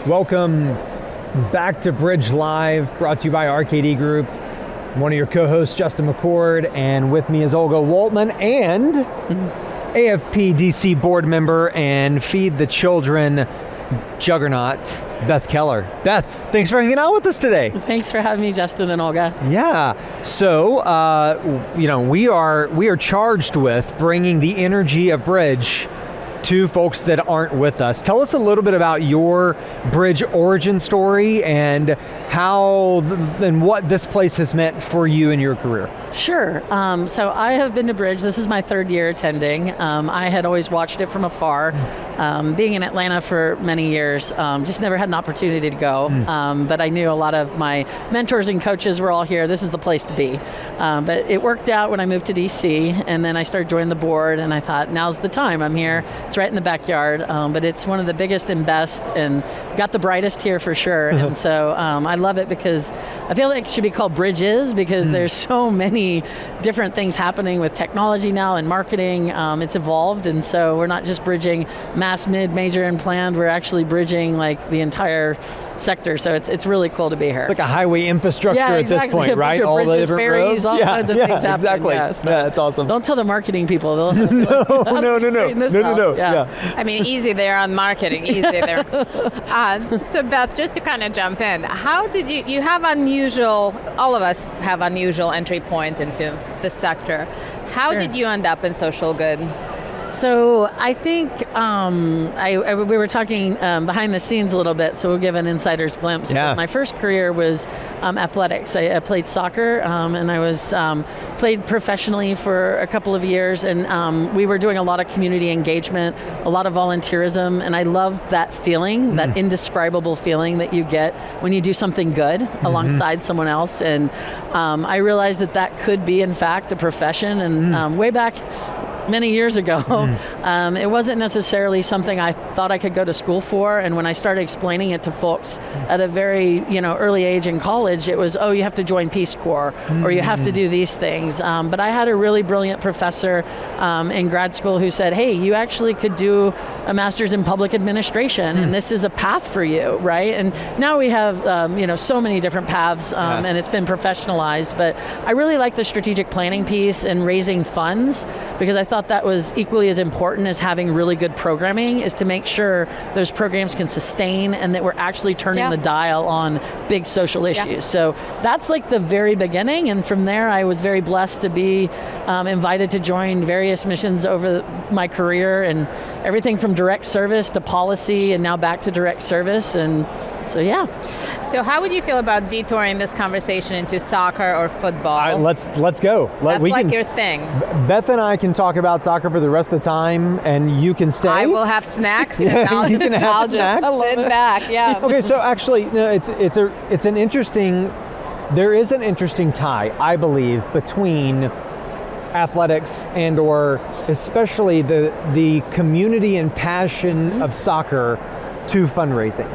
Welcome back to Bridge Live, brought to you by RKD Group. I'm one of your co-hosts, Justin McCord, and with me is Olga Waltman and AFP DC board member and Feed the Children juggernaut, Beth Keller. Beth, thanks for hanging out with us today. Thanks for having me, Justin and Olga. Yeah, so we are charged with bringing the energy of Bridge to folks that aren't with us. Tell us a little bit about your Bridge origin story and how and what this place has meant for you in your career. Sure. So I have been to Bridge. This is my third year attending. I had always watched it from afar. Being in Atlanta for many years, just never had an opportunity to go. But I knew a lot of my mentors and coaches were all here. This is the place to be. But it worked out when I moved to DC, and then I started joining the board, and I thought, now's the time. I'm here. It's right in the backyard, but it's one of the biggest and best, and got the brightest here for sure. And so I love it because I feel like it should be called Bridges because there's so many different things happening with technology now and marketing. It's evolved, and so we're not just bridging mass, mid, major, and planned. We're actually bridging like the entire sector, so it's really cool to be here. It's like a highway infrastructure at this point, right? All the different ferries, roads. all kinds of things happening. Exactly. Yeah, so That's awesome. Don't tell the marketing people. They'll No. Yeah. I mean, easy there on marketing, easy there. So Beth, just to kind of jump in, how did you have unusual, all of us have unusual entry point into the sector. How did you end up in social good? So I think we were talking behind the scenes a little bit, so we'll give an insider's glimpse. Yeah. My first career was athletics. I played soccer, and I was played professionally for a couple of years, and we were doing a lot of community engagement, a lot of volunteerism, and I loved that feeling, that indescribable feeling that you get when you do something good alongside someone else. And I realized that could be, in fact, a profession. And way back many years ago, it wasn't necessarily something I thought I could go to school for. And when I started explaining it to folks at a very early age in college, it was, you have to join Peace Corps or you have to do these things. But I had a really brilliant professor in grad school who said, hey, you actually could do a master's in public administration and this is a path for you, right? And now we have so many different paths and it's been professionalized. But I really like the strategic planning piece and raising funds, because I thought that was equally as important as having really good programming, is to make sure those programs can sustain and that we're actually turning the dial on big social issues. So that's like the very beginning, and from there I was very blessed to be invited to join various missions over my career, and everything from direct service to policy and now back to direct service. And so So how would you feel about detouring this conversation into soccer or football? Let's go. That's your thing. Beth and I can talk about soccer for the rest of the time, and you can stay. I will have snacks. And I'll you just, can have I'll snacks. just sit back. Yeah. Okay, so actually, it's an interesting. There is an interesting tie, I believe, between athletics and/or especially the community and passion of soccer to fundraising.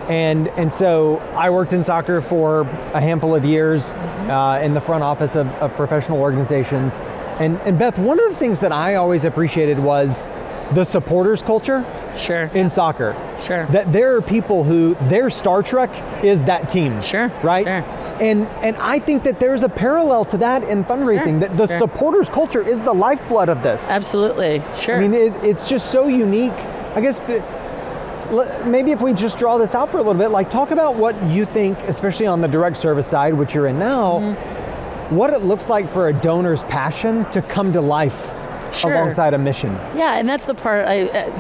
And so I worked in soccer for a handful of years in the front office of professional organizations. And Beth, one of the things that I always appreciated was the supporters culture in soccer. Sure. That there are people who their Star Trek is that team. Sure. Right? Sure. And I think that there's a parallel to that in fundraising, that the supporters culture is the lifeblood of this. Absolutely. Sure. I mean, it's just so unique. I guess maybe if we just draw this out for a little bit, like talk about what you think, especially on the direct service side, which you're in now, what it looks like for a donor's passion to come to life alongside a mission. Yeah, and that's the part,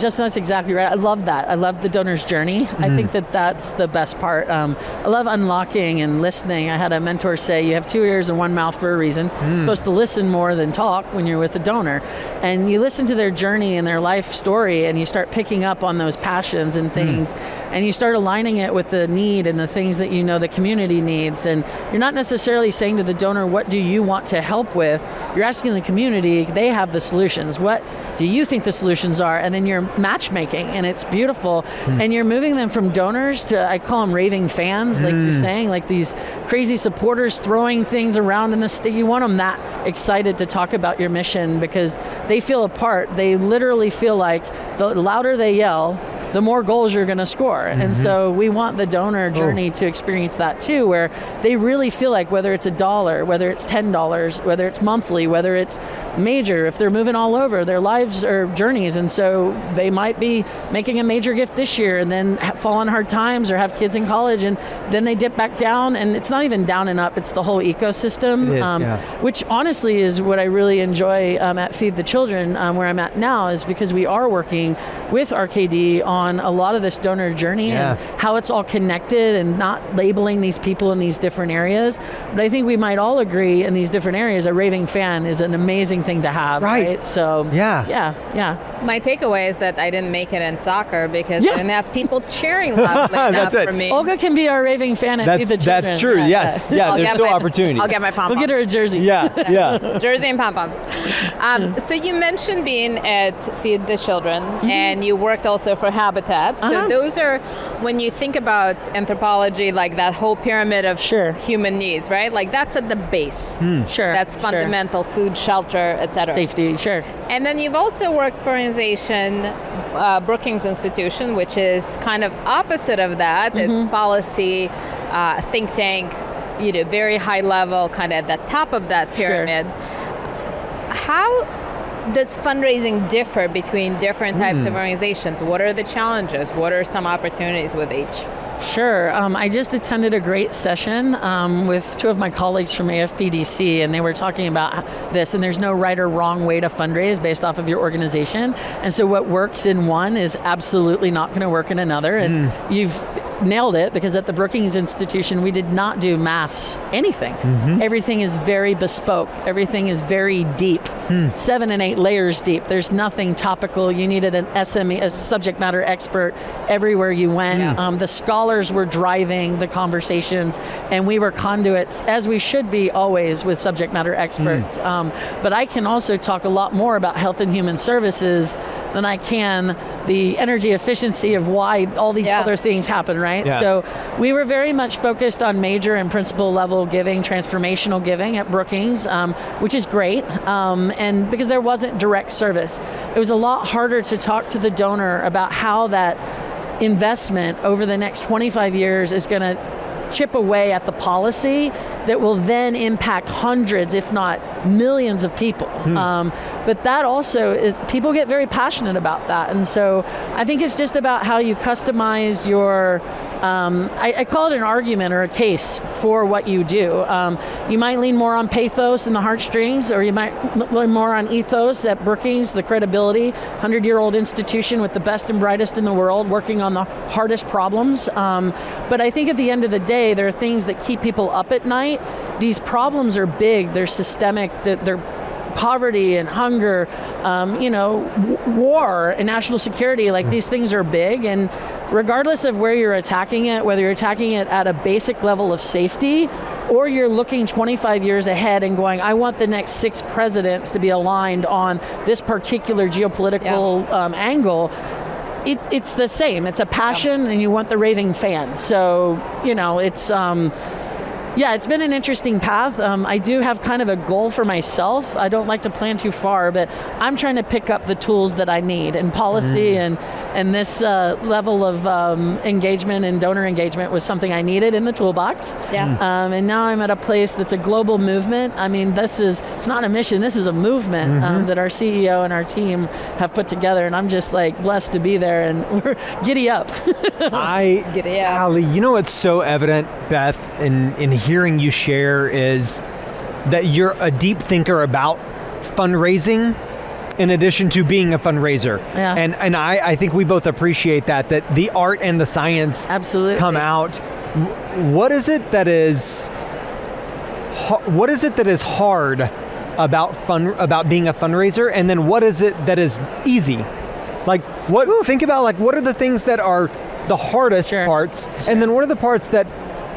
Justin, that's exactly right. I love that. I love the donor's journey. I think that's the best part. I love unlocking and listening. I had a mentor say, you have 2 ears and 1 mouth for a reason. You're supposed to listen more than talk when you're with a donor. And you listen to their journey and their life story, and you start picking up on those passions and things, and you start aligning it with the need and the things that you know the community needs. And you're not necessarily saying to the donor, what do you want to help with? You're asking the community, they have the solutions. What do you think the solutions are? And then you're matchmaking, and it's beautiful. And you're moving them from donors to, I call them raving fans, like you're saying, like these crazy supporters throwing things around in the state. You want them that excited to talk about your mission because they feel a part. They literally feel like the louder they yell, the more goals you're going to score. And so we want the donor journey to experience that too, where they really feel like whether it's $1, whether it's $10, whether it's monthly, whether it's major, if they're moving all over, their lives are journeys. And so they might be making a major gift this year and then fall on hard times or have kids in college and then they dip back down, and it's not even down and up, it's the whole ecosystem, which honestly is what I really enjoy at Feed the Children, where I'm at now, is because we are working with RKD on a lot of this donor journey and how it's all connected and not labeling these people in these different areas. But I think we might all agree in these different areas, a raving fan is an amazing thing to have, right? So yeah. My takeaway is that I didn't make it in soccer because I didn't have people cheering loudly enough for me. Olga can be our raving fan at Feed the Children. That's true, yes. Yeah, there's still opportunities. I'll get my pom-poms. We'll get her a jersey. Yeah. Jersey and pom-poms. So you mentioned being at Feed the Children, and you worked also for Habitat. So those are, when you think about anthropology, like that whole pyramid of human needs, right? Like that's at the base. That's fundamental: food, shelter, etc. Safety, And then you've also worked for an organization, Brookings Institution, which is kind of opposite of that. It's policy, think tank, very high level, kind of at the top of that pyramid. How does fundraising differ between different types of organizations? What are the challenges? What are some opportunities with each? Sure. I just attended a great session with two of my colleagues from AFPDC, and they were talking about this, and there's no right or wrong way to fundraise based off of your organization. And so what works in one is absolutely not going to work in another. And you've nailed it, because at the Brookings Institution, we did not do mass anything. Everything is very bespoke. Everything is very deep, 7 and 8 layers deep. There's nothing topical. You needed an SME, a subject matter expert everywhere you went. The scholars were driving the conversations, and we were conduits, as we should be always with subject matter experts. But I can also talk a lot more about health and human services than I can the energy efficiency of why all these other things happen, right? So we were very much focused on major and principal level giving, transformational giving at Brookings, which is great, and because there wasn't direct service. It was a lot harder to talk to the donor about how that investment over the next 25 years is going to chip away at the policy that will then impact hundreds, if not millions of people. But that also is, people get very passionate about that. And so I think it's just about how you customize your, I call it an argument or a case for what you do. You might lean more on pathos and the heartstrings, or you might lean more on ethos at Brookings, the credibility, 100-year-old institution with the best and brightest in the world, working on the hardest problems. But I think at the end of the day, there are things that keep people up at night. These problems are big, they're systemic, they're poverty and hunger, war and national security, like these things are big, and regardless of where you're attacking it, whether you're attacking it at a basic level of safety, or you're looking 25 years ahead and going, I want the next 6 presidents to be aligned on this particular geopolitical angle, it's the same. It's a passion, and you want the raving fan. So, it's... it's been an interesting path. I do have kind of a goal for myself. I don't like to plan too far, but I'm trying to pick up the tools that I need, and policy and this level of engagement and donor engagement was something I needed in the toolbox. And now I'm at a place that's a global movement. I mean, it's not a mission, this is a movement that our CEO and our team have put together, and I'm just like blessed to be there, and we're giddy up. Giddy up. Ali, what's so evident, Beth, in hearing you share is that you're a deep thinker about fundraising in addition to being a fundraiser. And I think we both appreciate that the art and the science absolutely come out. What is it that is hard about being a fundraiser, and then what is it that is easy? Think about what are the things that are the hardest parts, and then what are the parts that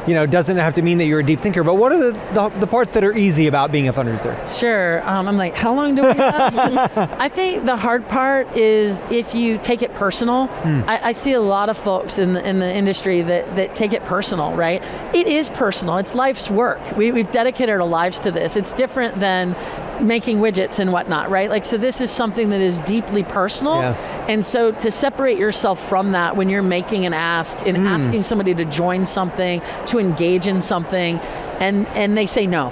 doesn't have to mean that you're a deep thinker, but what are the parts that are easy about being a fundraiser? Sure. I'm like, how long do we have? I think the hard part is if you take it personal. I see a lot of folks in the industry that take it personal, right? It is personal. It's life's work. We've dedicated our lives to this. It's different than making widgets and whatnot, right? Like, so this is something that is deeply personal. And so to separate yourself from that when you're making an ask and asking somebody to join something, to engage in something, and they say no.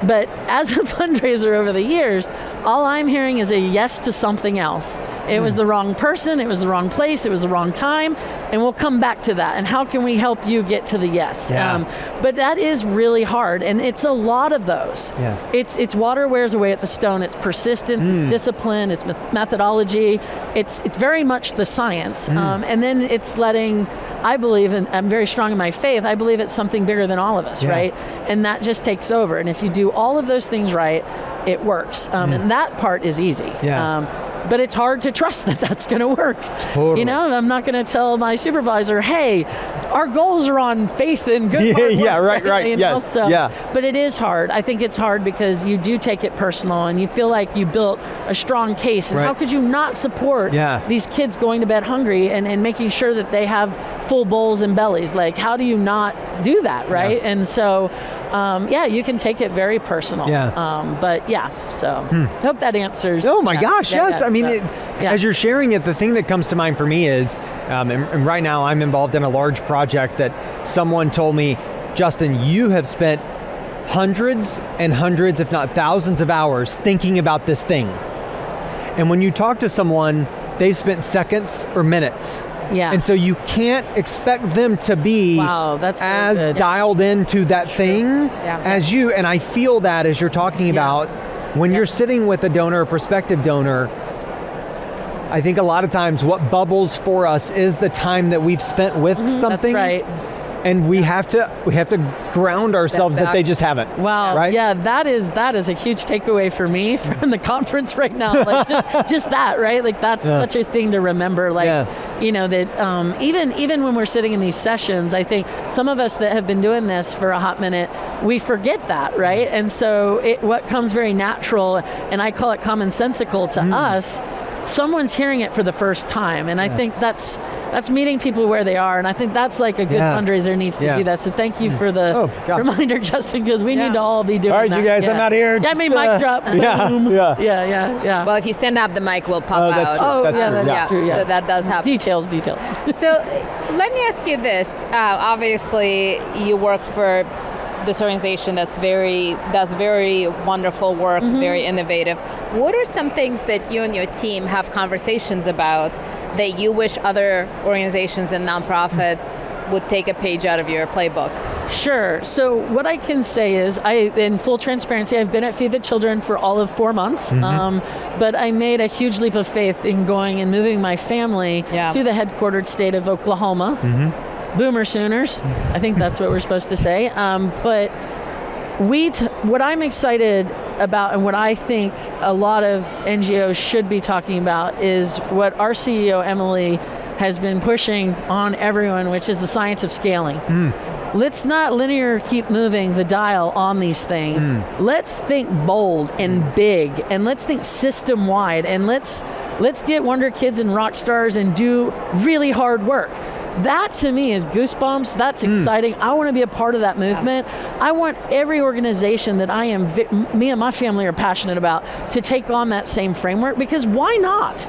But as a fundraiser over the years, all I'm hearing is a yes to something else. It was the wrong person, it was the wrong place, it was the wrong time, and we'll come back to that. And how can we help you get to the yes? But that is really hard, and it's a lot of those. It's water wears away at the stone. It's persistence, it's discipline, it's methodology. It's very much the science. And then it's letting, I believe, and I'm very strong in my faith, I believe it's something bigger than all of us, right? And that just takes over. And if you do all of those things right, it works. And that part is easy. But it's hard to trust that that's going to work. Totally. I'm not going to tell my supervisor, hey, our goals are on faith and good hard work. Right. Yes. But it is hard. I think it's hard because you do take it personal and you feel like you built a strong case. And how could you not support these kids going to bed hungry and making sure that they have full bowls and bellies? Like, how do you not do that, right? And so, you can take it very personal. So I hope that answers. Oh my gosh, yes. I mean, as you're sharing it, the thing that comes to mind for me is, and right now I'm involved in a large project that someone told me, Justin, you have spent hundreds and hundreds, if not thousands of hours thinking about this thing. And when you talk to someone, they've spent seconds or minutes. And so you can't expect them to be as dialed into that thing as you. And I feel that as you're talking about when you're sitting with a donor, a prospective donor, I think a lot of times what bubbles for us is the time that we've spent with something. That's right. And we have to ground ourselves that they just haven't. Wow. Right? Yeah, that is a huge takeaway for me from the conference right now. Like just that, right? Like that's such a thing to remember. Like that even when we're sitting in these sessions, I think some of us that have been doing this for a hot minute, we forget that, right? And so what comes very natural, and I call it commonsensical to us, someone's hearing it for the first time, and I think that's meeting people where they are, and I think that's like a good fundraiser needs to do that. So thank you for the reminder, Justin, because we need to all be doing that. All right, you guys, I'm out here. Mic drop. Yeah. Well, if you stand up, the mic will pop out. That's true. Yeah. So that does happen. Details. So let me ask you this. Obviously, you work for this organization does very wonderful work, very innovative. What are some things that you and your team have conversations about that you wish other organizations and nonprofits would take a page out of your playbook? Sure. So what I can say is, in full transparency, I've been at Feed the Children for all of 4 months, but I made a huge leap of faith in going and moving my family to the headquartered state of Oklahoma. Boomer Sooners, I think that's what we're supposed to say. But what I'm excited about and what I think a lot of NGOs should be talking about is what our CEO, Emily, has been pushing on everyone, which is the science of scaling. Let's not linear keep moving the dial on these things. Let's think bold and big, and let's think system-wide, and let's get Wonder Kids and rock stars and do really hard work. That to me is goosebumps. That's exciting. I want to be a part of that movement. I want every organization that me and my family are passionate about to take on that same framework, because why not?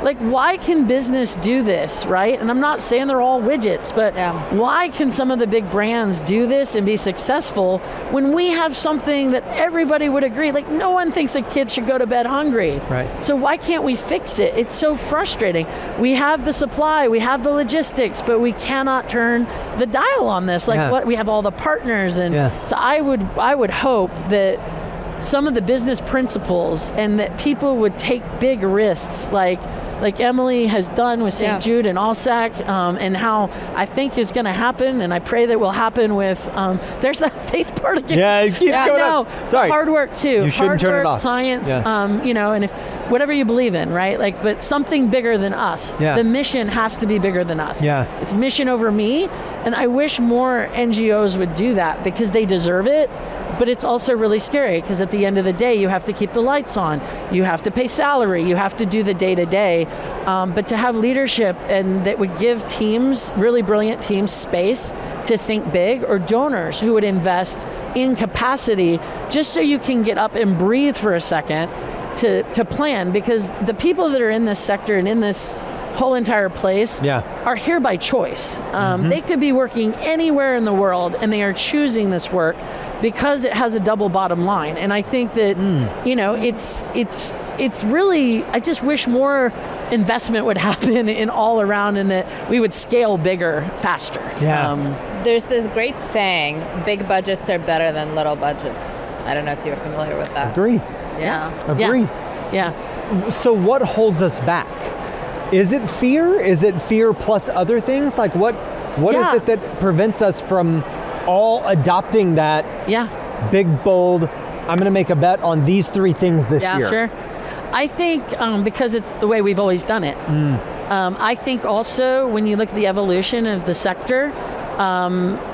Like, why can business do this, right? And I'm not saying they're all widgets, but why can some of the big brands do this and be successful when we have something that everybody would agree? Like, no one thinks a kid should go to bed hungry. Right. So why can't we fix it? It's so frustrating. We have the supply, we have the logistics, but we cannot turn the dial on this. Like we have all the partners, and so I would hope that some of the business principles and that people would take big risks, like Emily has done with St. Jude and ALSAC, and how I think is going to happen, and I pray that will happen with, there's that faith part again. Yeah, it keeps going up. Sorry. Hard work too. You shouldn't turn it off. Science, and if whatever you believe in, right? Like, but something bigger than us. The mission has to be bigger than us. It's mission over me, and I wish more NGOs would do that because they deserve it. but it's also really scary because at the end of the day, you have to keep the lights on, you have to pay salary, you have to do the day-to-day. But to have leadership and that would give teams, really brilliant teams, space to think big, or donors who would invest in capacity just so you can get up and breathe for a second to plan, because the people that are in this sector and in this whole entire place are here by choice. They could be working anywhere in the world and they are choosing this work because it has a double bottom line. And I think that, you know, it's really, I just wish more investment would happen in all around and that we would scale bigger, faster. There's this great saying, big budgets are better than little budgets. I don't know if you're familiar with that. Agree. Agree. Yeah. So what holds us back? Is it fear? Is it fear plus other things? Like what is it that prevents us from all adopting that big, bold, I'm going to make a bet on these 3 things this year? Sure. I think because it's the way we've always done it. I think also when you look at the evolution of the sector,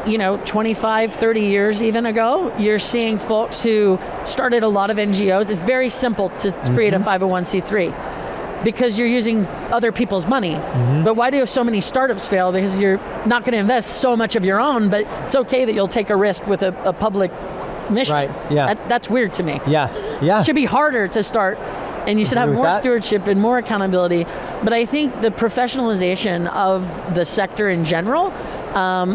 you know, 25, 30 years even ago, you're seeing folks who started a lot of NGOs. It's very simple to create a 501c3 because you're using other people's money. But why do so many startups fail? Because you're not going to invest so much of your own, but it's okay that you'll take a risk with a public mission. Right, yeah. That's weird to me. It should be harder to start, and you should have more stewardship and more accountability. But I think the professionalization of the sector in general,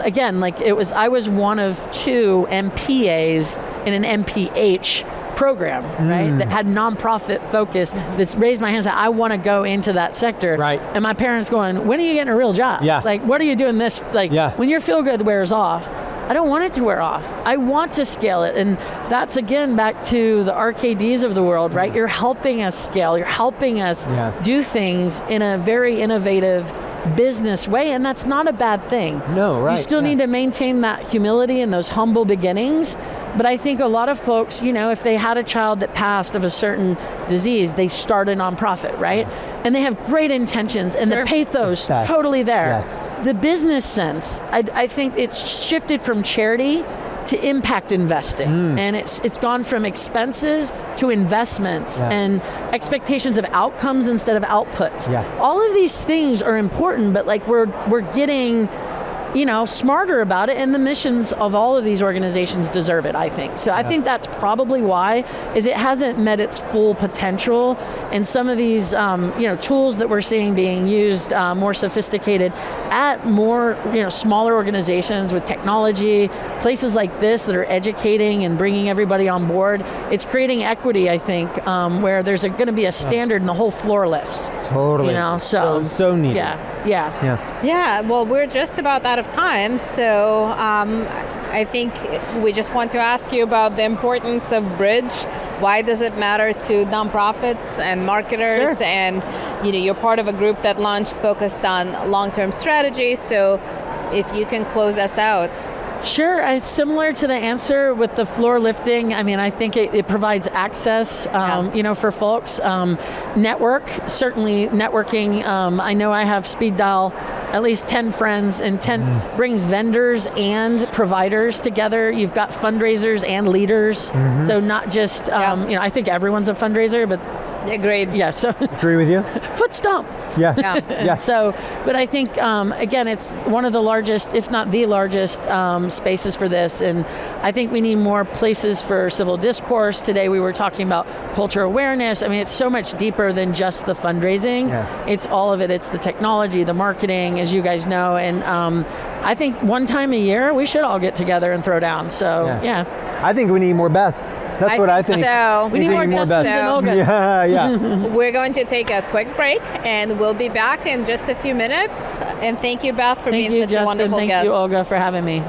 again, like I was one of 2 MPAs in an MPH program, right? That had nonprofit focus, that's raised my hand and said, I want to go into that sector. Right. And my parents going, when are you getting a real job? Like, what are you doing this? Like, when your feel good wears off, I don't want it to wear off. I want to scale it. And that's, again, back to the RKDs of the world, right? You're helping us scale. You're helping us do things in a very innovative business way, and that's not a bad thing. No, right. You still need to maintain that humility and those humble beginnings. But I think a lot of folks, you know, if they had a child that passed of a certain disease, they start a nonprofit, right? And they have great intentions, and the pathos totally there. The business sense, I think it's shifted from charity to impact investing, and it's gone from expenses to investments and expectations of outcomes instead of outputs. All of these things are important, but like we're getting, you know, smarter about it, and the missions of all of these organizations deserve it, I think. So I think that's probably why, is it hasn't met its full potential, and some of these, you know, tools that we're seeing being used, more sophisticated at more, you know, smaller organizations with technology, places like this that are educating and bringing everybody on board. It's creating equity, I think, where there's going to be a standard and the whole floor lifts. Totally. You know, so needed. Yeah, well, we're just about out of time, so I think we just want to ask you about the importance of Bridge. Why does it matter to nonprofits and marketers? And you know, you're part of a group that launched focused on long-term strategy, so if you can close us out. Sure, it's similar to the answer with the floor lifting. I mean, I think it provides access, you know, for folks. Network, certainly networking. I know I have speed dial at least 10 friends, and 10 brings vendors and providers together. You've got fundraisers and leaders. So not just, you know, I think everyone's a fundraiser, but agreed. Yeah, so agree with you. Foot stomp. Yes. So, but I think again, it's one of the largest, if not the largest, spaces for this, and I think we need more places for civil discourse. Today we were talking about culture awareness. I mean, it's so much deeper than just the fundraising. It's all of it. It's the technology, the marketing, as you guys know, and I think one time a year we should all get together and throw down. So I think we need more Beths. That's what I think. So. We need more Beths and Olga. We're going to take a quick break, and we'll be back in just a few minutes. And thank you, Beth, for being such a wonderful guest. Thank you, Olga, for having me.